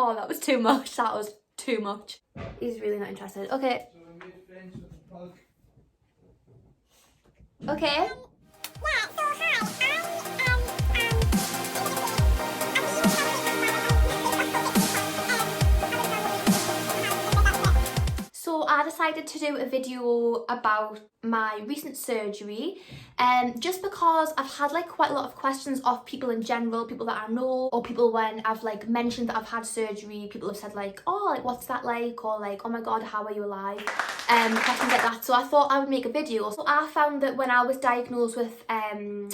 Oh, that was too much. That was too much. He's really not interested. Okay. So I made friends with the pug. Okay. So I decided to do a video about my recent surgery, just because I've had like quite a lot of questions of people in general, people that I know, or people when I've like mentioned that I've had surgery, people have said like, oh, like what's that like, or like, oh my god, how are you alive, questions like that. So I thought I would make a video. So I found that when I was diagnosed with, I'm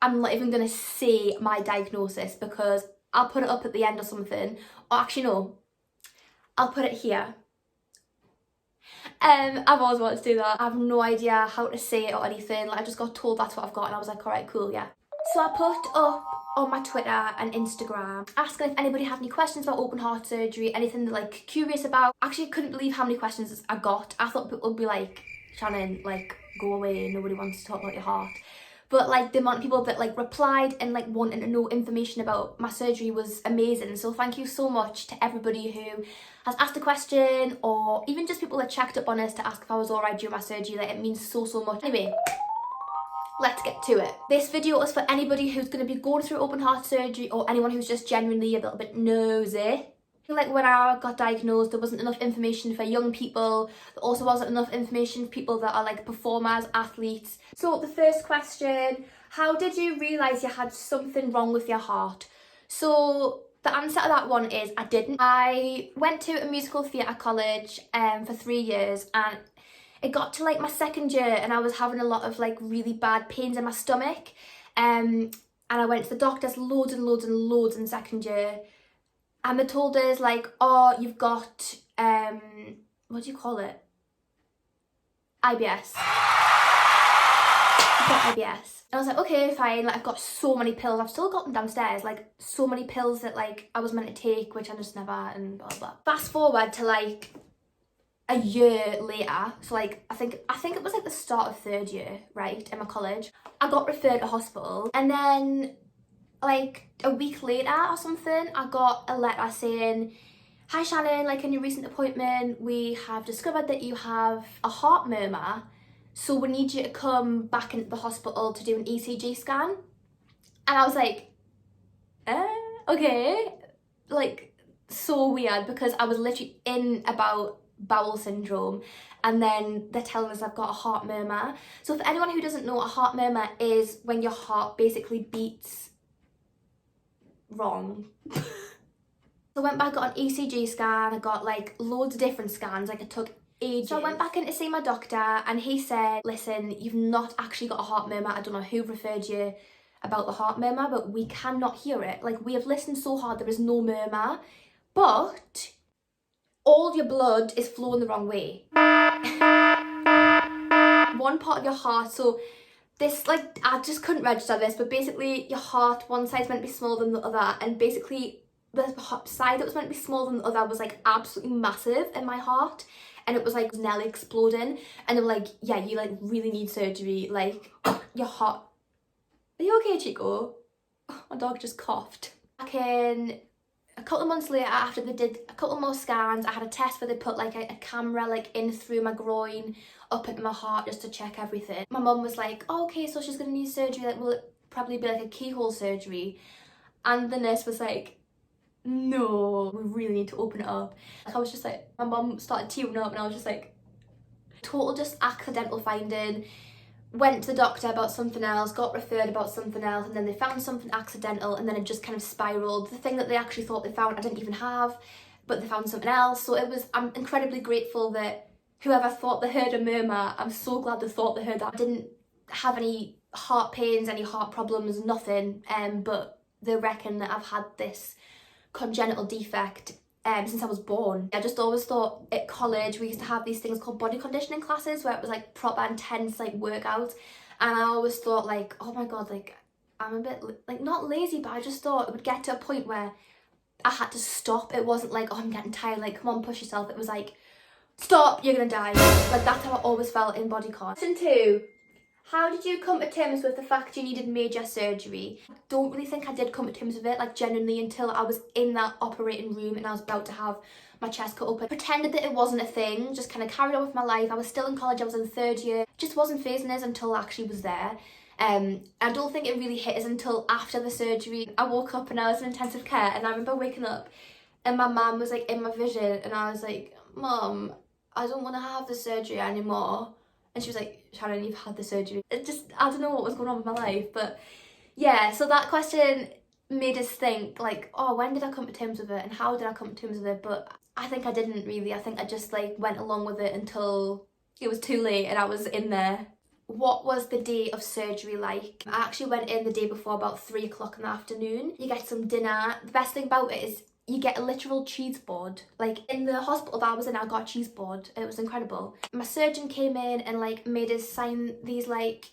not even gonna say my diagnosis because I'll put it up at the end or something, or actually no, I'll put it here. I've always wanted to do that. I have no idea how to say it or anything. Like I just got told that's what I've got and I was like, alright, cool, yeah. So I put up on my Twitter and Instagram asking if anybody had any questions about open heart surgery, anything they're like curious about. Actually, I couldn't believe how many questions I got. I thought people would be like, Shannon, like go away, nobody wants to talk about your heart. But like the amount of people that like replied and like wanting to know information about my surgery was amazing. So thank you so much to everybody who has asked a question, or even just people that checked up on us to ask if I was alright during my surgery. Like it means so much. Anyway, let's get to it. This video is for anybody who's going to be going through open heart surgery, or anyone who's just genuinely a little bit nosy. Like when I got diagnosed, there wasn't enough information for young people. There also wasn't enough information for people that are like performers, athletes. So the first question, how did you realise you had something wrong with your heart? So the answer to that one is I didn't. I went to a musical theatre college for 3 years, and it got to like my second year and I was having a lot of like really bad pains in my stomach, and I went to the doctors loads and loads in second year. And they told us like, oh, you've got, what do you call it? IBS. You've got IBS. And I was like, okay, fine. Like I've got so many pills. I've still got them downstairs. Like so many pills that like I was meant to take, which I just never, and blah, blah. Fast forward to like a year later. So like, I think it was like the start of third year, right, in my college. I got referred to hospital, and then like a week later or something, I got a letter saying, hi Shannon, like in your recent appointment, we have discovered that you have a heart murmur, so we need you to come back into the hospital to do an ECG scan. And I was like, okay. Like so weird, because I was literally in about bowel syndrome, and then they're telling us I've got a heart murmur. So for anyone who doesn't know, a heart murmur is when your heart basically beats wrong. So I went back, got an ECG scan, I got like loads of different scans, like it took ages. So I went back in to see my doctor, and he said, listen, you've not actually got a heart murmur. I don't know who referred you about the heart murmur, but we cannot hear it. Like we have listened so hard, there is no murmur, but all your blood is flowing the wrong way. One part of your heart, so this, like, I just couldn't register this, but basically your heart, one side's meant to be smaller than the other, and basically the side that was meant to be smaller than the other was like absolutely massive in my heart, and it was like nearly exploding, and they were like, yeah, you like really need surgery, like your heart. Are you okay, Chico? Oh, my dog just coughed. Back in a couple of months later, after they did a couple more scans, I had a test where they put like a camera like in through my groin up into my heart just to check everything. My mum was like, oh, okay, so she's gonna need surgery, like will it probably be like a keyhole surgery? And the nurse was like, no, we really need to open it up. Like I was just like, my mum started tearing up, and I was just like, total just accidental finding. Went to the doctor about something else, got referred about something else, and then they found something accidental, and then it just kind of spiraled. The thing that they actually thought they found I didn't even have, but they found something else. So I'm incredibly grateful that whoever thought they heard a murmur, I'm so glad they thought they heard that. I didn't have any heart pains, any heart problems, nothing, but they reckon that I've had this congenital defect since I was born. I just always thought at college we used to have these things called body conditioning classes where it was like proper intense like workouts, and I always thought like, oh my god, like I'm a bit like not lazy, but I just thought it would get to a point where I had to stop. It wasn't like, oh, I'm getting tired, like come on, push yourself. It was like, stop, you're gonna die. Like that's how I always felt in body con. Question 2, How did you come to terms with the fact you needed major surgery? I don't really think I did come to terms with it, like genuinely, until I was in that operating room and I was about to have my chest cut open. Pretended that it wasn't a thing, just kind of carried on with my life. I was still in college, I was in 3rd year. Just wasn't phasing us until I actually was there. I don't think it really hit us until after the surgery. I woke up and I was in intensive care, and I remember waking up and my mum was like in my vision, and I was like, Mum, I don't want to have the surgery anymore. And she was like, Shannon, you've had the surgery. It just, I don't know what was going on with my life, but yeah, so that question made us think like, oh, when did I come to terms with it and how did I come to terms with it? But I think I didn't really. I think I just like went along with it until it was too late and I was in there. What was the day of surgery like? I actually went in the day before about 3 o'clock in the afternoon. You get some dinner. The best thing about it is you get a literal cheese board. Like in the hospital that I was in, I got a cheese board. It was incredible. My surgeon came in and like made us sign these like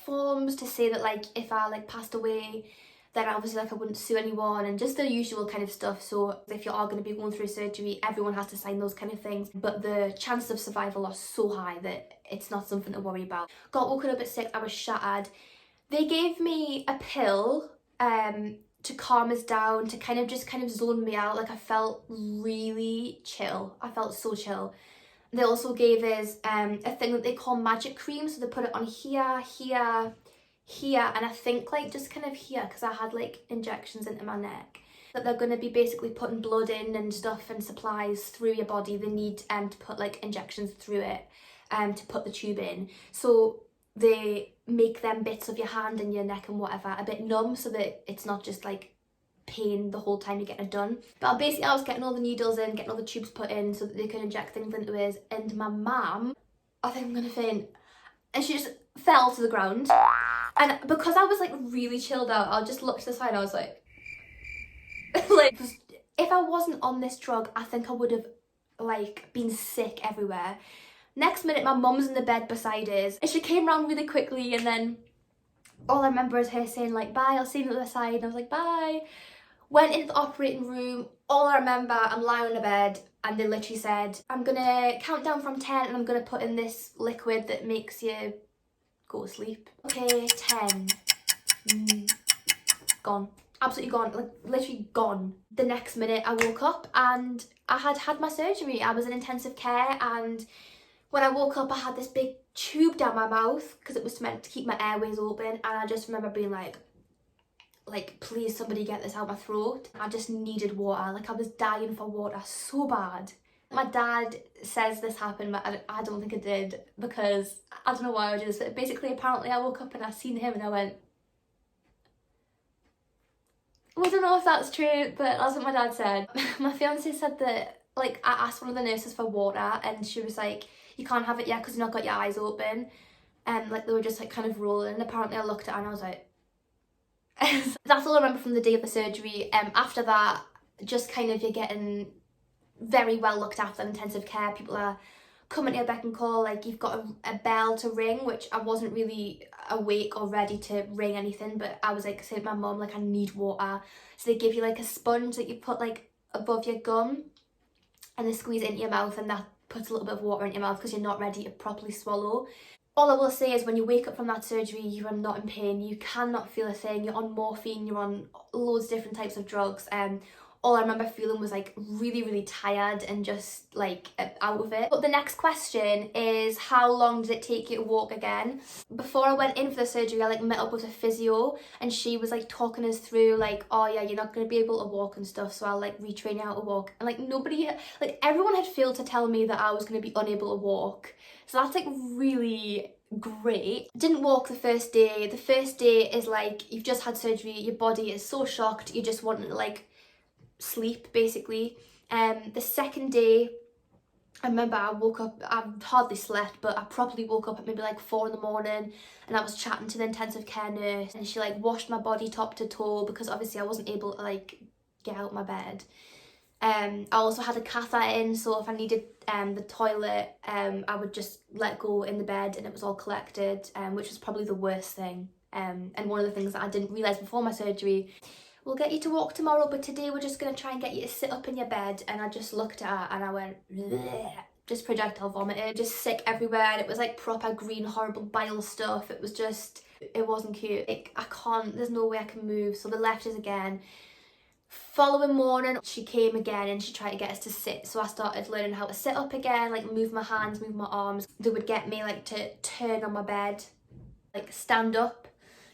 forms to say that like if I like passed away, then obviously like I wouldn't sue anyone, and just the usual kind of stuff. So if you are going to be going through surgery, everyone has to sign those kind of things. But the chances of survival are so high that it's not something to worry about. Got woken up at 6, I was shattered. They gave me a pill to calm us down, to kind of zone me out. Like I felt really chill. I felt so chill. They also gave us a thing that they call magic cream. So they put it on here, here, here, and I think like just kind of here, because I had like injections into my neck. That they're going to be basically putting blood in and stuff and supplies through your body. They need to put like injections through it to put the tube in. So they make them bits of your hand and your neck and whatever a bit numb, so that it's not just like pain the whole time you're getting it done. But basically I was getting all the needles in, getting all the tubes put in so that they can inject things into us. And my mum, I think I'm gonna faint, and she just fell to the ground. And because I was like really chilled out, I just looked to the side and I was like like if I wasn't on this drug, I think I would have like been sick everywhere. Next minute, my mum's in the bed beside us, and she came round really quickly, and then all I remember is her saying like, bye, I'll see you on the other side, and I was like, bye. Went into the operating room. All I remember, I'm lying on the bed, and they literally said, I'm gonna count down from 10, and I'm gonna put in this liquid that makes you go to sleep. Okay, 10. Gone. Absolutely gone, like literally gone. The next minute I woke up and I had had my surgery. I was in intensive care, and when I woke up I had this big tube down my mouth because it was meant to keep my airways open, and I just remember being like please somebody get this out my throat. I just needed water, like I was dying for water so bad. My dad says this happened, but I don't think it did, because I don't know why I did this, but basically apparently I woke up and I seen him and I went, I don't know if that's true, but that's what my dad said. My fiance said that, like, I asked one of the nurses for water and she was like, you can't have it yet because you've not got your eyes open. And like they were just like kind of rolling. And apparently I looked at her and I was like, that's all I remember from the day of the surgery. After that, just kind of you're getting very well looked after in intensive care. People are coming to your beck and call, like you've got a bell to ring, which I wasn't really awake or ready to ring anything, but I was like saying to my mum like I need water. So they give you like a sponge that you put like above your gum and they squeeze it into your mouth, and that puts a little bit of water in your mouth because you're not ready to properly swallow. All I will say is when you wake up from that surgery, you are not in pain, you cannot feel a thing, you're on morphine, you're on loads of different types of drugs. All I remember feeling was like really, really tired and just like out of it. But the next question is, how long did it take you to walk again? Before I went in for the surgery, I like met up with a physio, and she was like talking us through like, oh yeah, you're not going to be able to walk and stuff, so I'll like retrain you how to walk. And like nobody, like everyone had failed to tell me that I was going to be unable to walk. So that's like really great. Didn't walk the first day. The first day is like, you've just had surgery, your body is so shocked, you just want to like sleep basically. The second day, I remember I woke up, I hardly slept, but I properly woke up at maybe like 4 in the morning, and I was chatting to the intensive care nurse, and she like washed my body top to toe because obviously I wasn't able to like get out of my bed. I also had a catheter in, so if I needed the toilet, I would just let go in the bed and it was all collected, which was probably the worst thing, and one of the things that I didn't realise before my surgery. We'll get you to walk tomorrow, but today we're just going to try and get you to sit up in your bed. And I just looked at her and I went, bleh. just projectile vomited, just sick everywhere, and it was like proper green horrible bile stuff. It was just, it wasn't cute. Like, I can't, there's no way I can move. So they left us again. Following morning she came again and she tried to get us to sit, so I started learning how to sit up again, like move my hands, move my arms. They would get me like to turn on my bed, like stand up,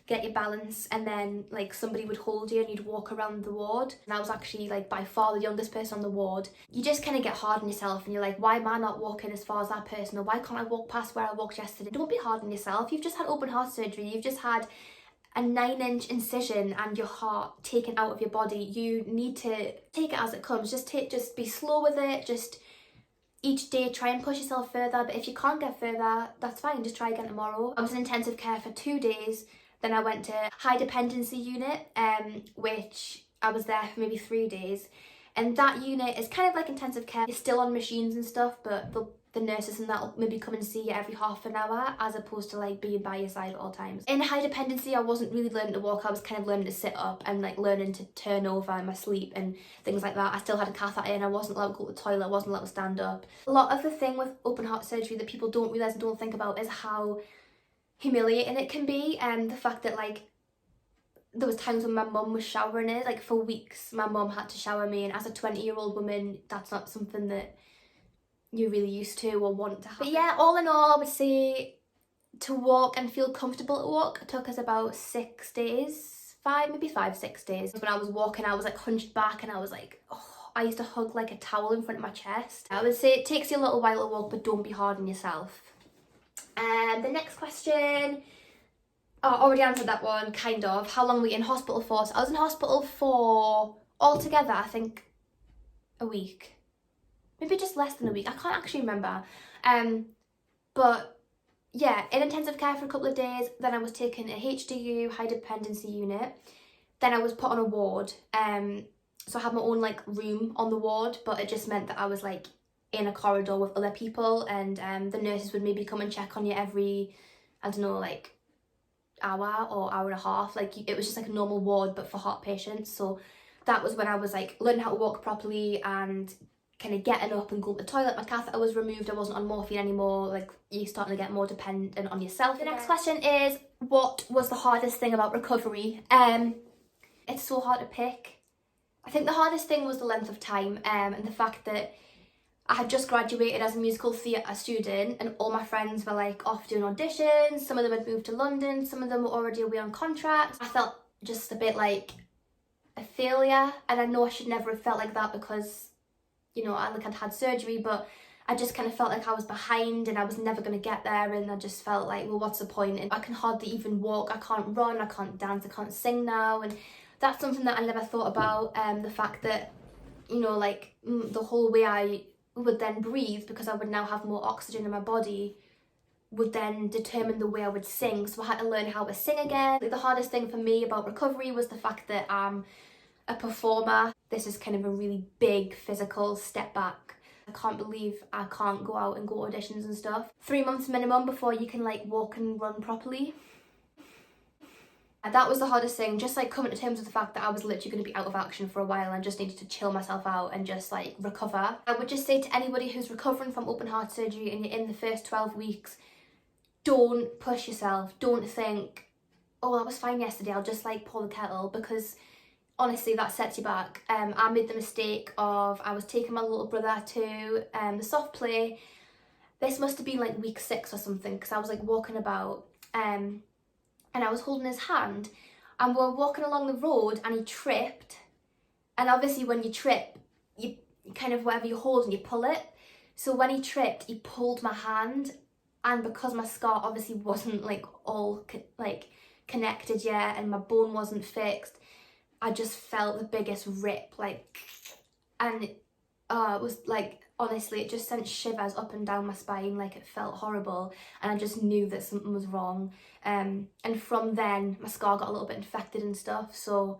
get your balance, and then like somebody would hold you and you'd walk around the ward. And I was actually like by far the youngest person on the ward. You just kind of get hard on yourself and you're like, why am I not walking as far as that person, or why can't I walk past where I walked yesterday? Don't be hard on yourself. You've just had open heart surgery, you've just had a 9-inch incision and your heart taken out of your body. You need to take it as it comes. Just be slow with it. Just each day try and push yourself further, but if you can't get further, that's fine, just try again tomorrow. I was in intensive care for 2 days. Then I went to high dependency unit, which I was there for maybe 3 days. And that unit is kind of like intensive care. You're still on machines and stuff, but the nurses and that will maybe come and see you every half an hour, as opposed to like being by your side at all times. In high dependency, I wasn't really learning to walk. I was kind of learning to sit up and like learning to turn over in my sleep and things like that. I still had a catheter in. I wasn't allowed to go to the toilet. I wasn't allowed to stand up. A lot of the thing with open heart surgery that people don't realise and don't think about is how humiliating it can be, and the fact that like there was times when my mum was showering us, like for weeks my mum had to shower me, and as a 20-year-old woman that's not something that you're really used to or want to have. But yeah, all in all, I would say to walk and feel comfortable to walk, it took us about 6 days, 6 days. When I was walking, I was like hunched back and I was like, oh, I used to hug like a towel in front of my chest. I would say it takes you a little while to walk, but don't be hard on yourself. And the next question, oh, I already answered that one, kind of. How long were you in hospital for? So I was in hospital for, altogether, I think, a week. Maybe just less than a week. I can't actually remember. But yeah, in intensive care for a couple of days. Then I was taken to HDU, high dependency unit. Then I was put on a ward. So I had my own like room on the ward, but it just meant that I was like in a corridor with other people, and the nurses would maybe come and check on you every, I don't know, like hour or hour and a half. Like it was just like a normal ward but for heart patients. So that was when I was like learning how to walk properly and kind of getting up and going to the toilet. My catheter was removed. I wasn't on morphine anymore. Like you're starting to get more dependent on yourself. The next question is, what was the hardest thing about recovery? It's so hard to pick. I think the hardest thing was the length of time, and the fact that I had just graduated as a musical theatre student and all my friends were like off doing auditions. Some of them had moved to London, some of them were already away on contracts. I felt just a bit like a failure, and I know I should never have felt like that because, you know, I'd had surgery, but I just kind of felt like I was behind and I was never going to get there, and I just felt like, well, what's the point? And I can hardly even walk, I can't run, I can't dance, I can't sing now, and that's something that I never thought about. The fact that, you know, like the whole way I would then breathe, because I would now have more oxygen in my body, would then determine the way I would sing. So I had to learn how to sing again. The hardest thing for me about recovery was the fact that I'm a performer. This is kind of a really big physical step back. I can't believe I can't go out and go auditions and stuff. 3 months minimum before you can like walk and run properly. And that was the hardest thing, just like coming to terms with the fact that I was literally going to be out of action for a while and just needed to chill myself out and just like recover. I would just say to anybody who's recovering from open heart surgery and you're in the first 12 weeks, don't push yourself. Don't think, oh, I was fine yesterday, I'll just like pour the kettle, because honestly that sets you back. I made the mistake of, I was taking my little brother to the soft play. This must have been like week 6 or something, because I was like walking about and I was holding his hand and we were walking along the road and he tripped. And obviously when you trip, you kind of, whatever you hold and you pull it. So when he tripped, he pulled my hand, and because my scar obviously wasn't like all connected yet and my bone wasn't fixed, I just felt the biggest rip, like, and it was like, honestly, it just sent shivers up and down my spine. Like, it felt horrible, and I just knew that something was wrong. And from then my scar got a little bit infected and stuff. So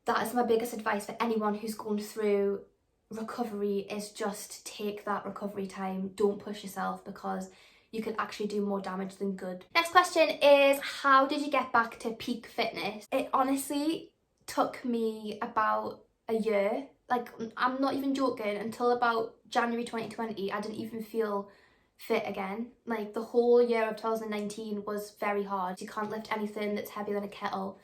that is my biggest advice for anyone who's going through recovery, is just take that recovery time. Don't push yourself, because you can actually do more damage than good. Next question is, how did you get back to peak fitness? It honestly took me about a year. Like, I'm not even joking, until about January 2020, I didn't even feel fit again. Like, the whole year of 2019 was very hard. You can't lift anything that's heavier than a kettle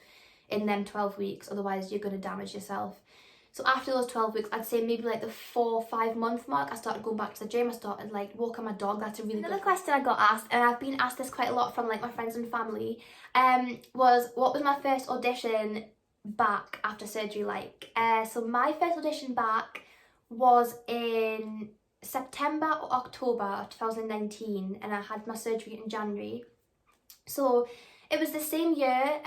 in them 12 weeks, otherwise you're going to damage yourself. So after those 12 weeks, I'd say maybe like the 4 or 5 month mark, I started going back to the gym. I started like walking my dog. That's a really good question I got asked, and I've been asked this quite a lot from like my friends and family, was what was my first audition back after surgery like? So my first audition back was in September or October of 2019, and I had my surgery in January. So it was the same year.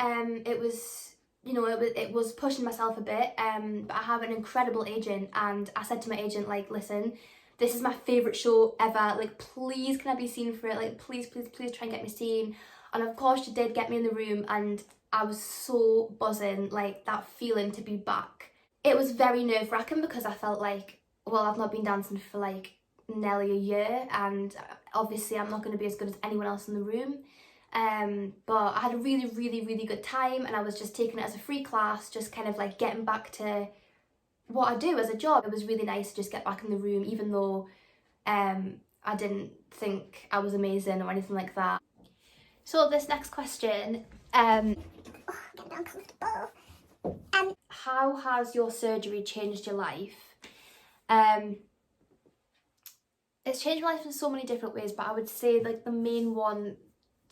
It was, you know, it was pushing myself a bit, but I have an incredible agent, and I said to my agent, like, listen, this is my favourite show ever, like, please can I be seen for it, like, please try and get me seen. And of course she did get me in the room, and I was so buzzing, like, that feeling to be back. It was very nerve-wracking because I felt like, well, I've not been dancing for like nearly a year, and obviously I'm not going to be as good as anyone else in the room. But I had a really good time, and I was just taking it as a free class, just kind of like getting back to what I do as a job. It was really nice to just get back in the room, even though I didn't think I was amazing or anything like that. So this next question, getting uncomfortable. How has your surgery changed your life? It's changed my life in so many different ways, but I would say like the main one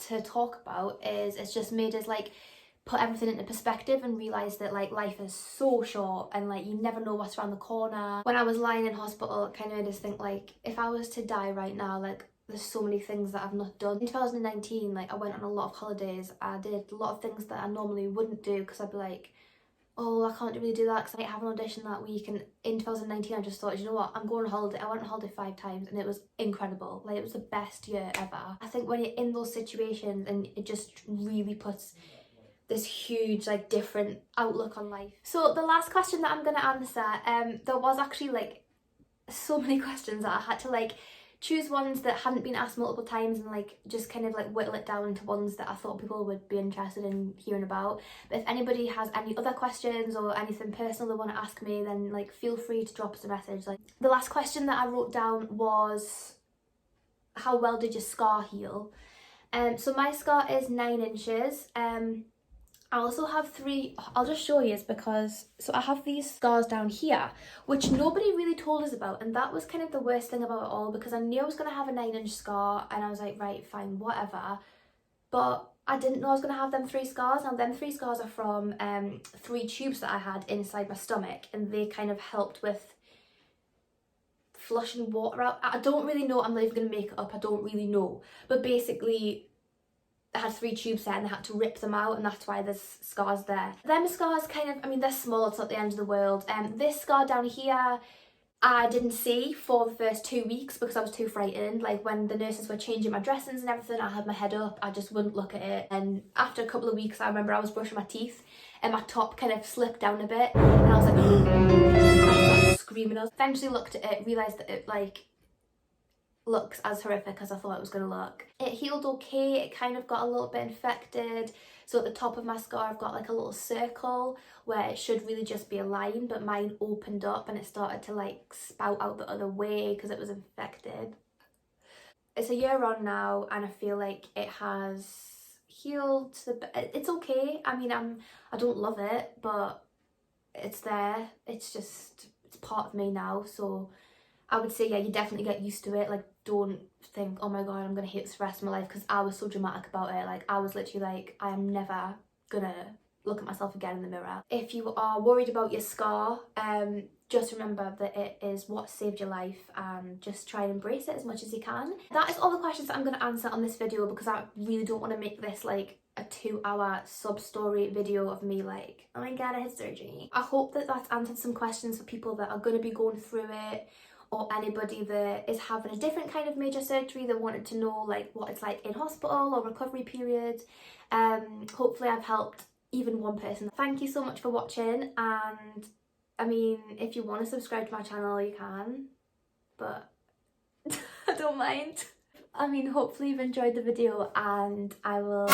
to talk about is it's just made us like put everything into perspective and realise that like life is so short, and like you never know what's around the corner. When I was lying in hospital, it kind of made us think like, if I was to die right now, like there's so many things that I've not done. In 2019, like I went on a lot of holidays. I did a lot of things that I normally wouldn't do because I'd be like, oh, I can't really do that because I might have an audition that week. And in 2019, I just thought, you know what, I'm going on holiday. I went on holiday 5 times, and it was incredible. Like, it was the best year ever. I think when you're in those situations, and it just really puts this huge, like, different outlook on life. So the last question that I'm going to answer, there was actually, like, so many questions that I had to, like, choose ones that hadn't been asked multiple times and like just kind of like whittle it down into ones that I thought people would be interested in hearing about. But if anybody has any other questions or anything personal they want to ask me, then like feel free to drop us a message. Like, the last question that I wrote down was, how well did your scar heal? So my scar is 9 inches. I also have 3, I'll just show you, because so I have these scars down here, which nobody really told us about, and that was kind of the worst thing about it all, because I knew I was going to have a 9-inch scar, and I was like, right, fine, whatever, but I didn't know I was going to have them 3 scars. Now, them 3 scars are from 3 tubes that I had inside my stomach, and they kind of helped with flushing water out. I don't really know, I'm not even going to make it up, I don't really know, but basically I had 3 tubes there and I had to rip them out, and that's why there's scars there. Them scars kind of, I mean, they're small, it's not the end of the world. This scar down here, I didn't see for the first 2 weeks because I was too frightened. Like, when the nurses were changing my dressings and everything, I had my head up, I just wouldn't look at it. And after a couple of weeks, I remember I was brushing my teeth and my top kind of slipped down a bit, and I was like, I started screaming. I eventually looked at it, realised that it like looks as horrific as I thought it was going to look. It healed okay, it kind of got a little bit infected. So at the top of my scar I've got like a little circle where it should really just be a line, but mine opened up and it started to like spout out the other way because it was infected. It's a year on now, and I feel like it has healed. It's okay. I mean, I don't love it, but it's there. It's just, it's part of me now. So I would say, yeah, you definitely get used to it. Like, don't think, oh my god, I'm gonna hate this for the rest of my life, because I was so dramatic about it. Like, I was literally like, I am never gonna look at myself again in the mirror. If you are worried about your scar, just remember that it is what saved your life, and just try and embrace it as much as you can. That is all the questions that I'm going to answer on this video, because I really don't want to make this like a 2-hour sub-story video of me like, oh my god, I had surgery. I hope that that's answered some questions for people that are going to be going through it, or anybody that is having a different kind of major surgery that wanted to know like what it's like in hospital or recovery period. Hopefully I've helped even one person. Thank you so much for watching, and I mean, if you want to subscribe to my channel you can, but I don't mind. I mean, hopefully you've enjoyed the video, and I will